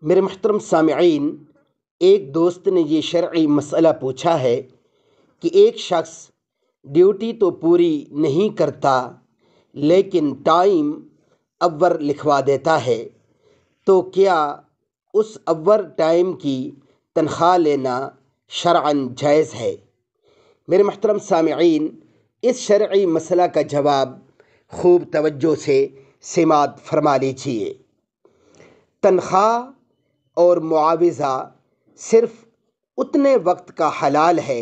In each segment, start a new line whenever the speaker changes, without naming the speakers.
میرے محترم سامعین، ایک دوست نے یہ شرعی مسئلہ پوچھا ہے کہ ایک شخص ڈیوٹی تو پوری نہیں کرتا لیکن ٹائم اوور لکھوا دیتا ہے، تو کیا اس اوور ٹائم کی تنخواہ لینا شرعاً جائز ہے؟ میرے محترم سامعین، اس شرعی مسئلہ کا جواب خوب توجہ سے سماعت فرما لیجیے۔ تنخواہ اور معاوضہ صرف اتنے وقت کا حلال ہے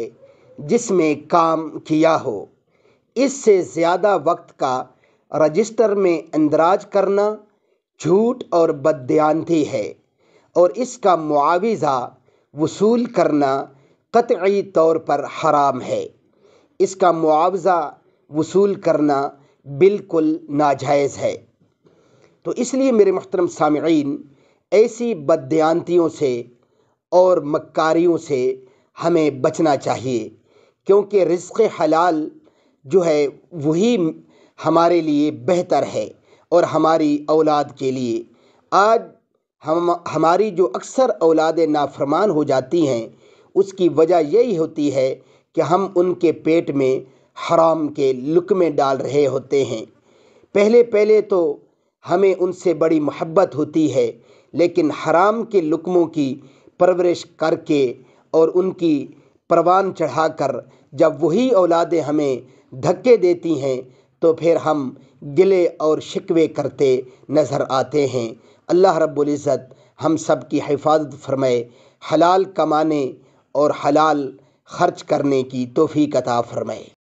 جس میں کام کیا ہو۔ اس سے زیادہ وقت کا رجسٹر میں اندراج کرنا جھوٹ اور بددیانتی ہے، اور اس کا معاوضہ وصول کرنا قطعی طور پر حرام ہے۔ اس کا معاوضہ وصول کرنا بالکل ناجائز ہے۔ تو اس لیے میرے محترم سامعین، ایسی بددیانتیوں سے اور مکاریوں سے ہمیں بچنا چاہیے، کیونکہ رزق حلال جو ہے وہی ہمارے لیے بہتر ہے اور ہماری اولاد کے لیے۔ آج ہماری جو اکثر اولادیں نافرمان ہو جاتی ہیں، اس کی وجہ یہی ہوتی ہے کہ ہم ان کے پیٹ میں حرام کے لقمے ڈال رہے ہوتے ہیں۔ پہلے تو ہمیں ان سے بڑی محبت ہوتی ہے، لیکن حرام کے لقموں کی پرورش کر کے اور ان کی پروان چڑھا کر جب وہی اولادیں ہمیں دھکے دیتی ہیں تو پھر ہم گلے اور شکوے کرتے نظر آتے ہیں۔ اللہ رب العزت ہم سب کی حفاظت فرمائے، حلال کمانے اور حلال خرچ کرنے کی توفیق عطا فرمائے۔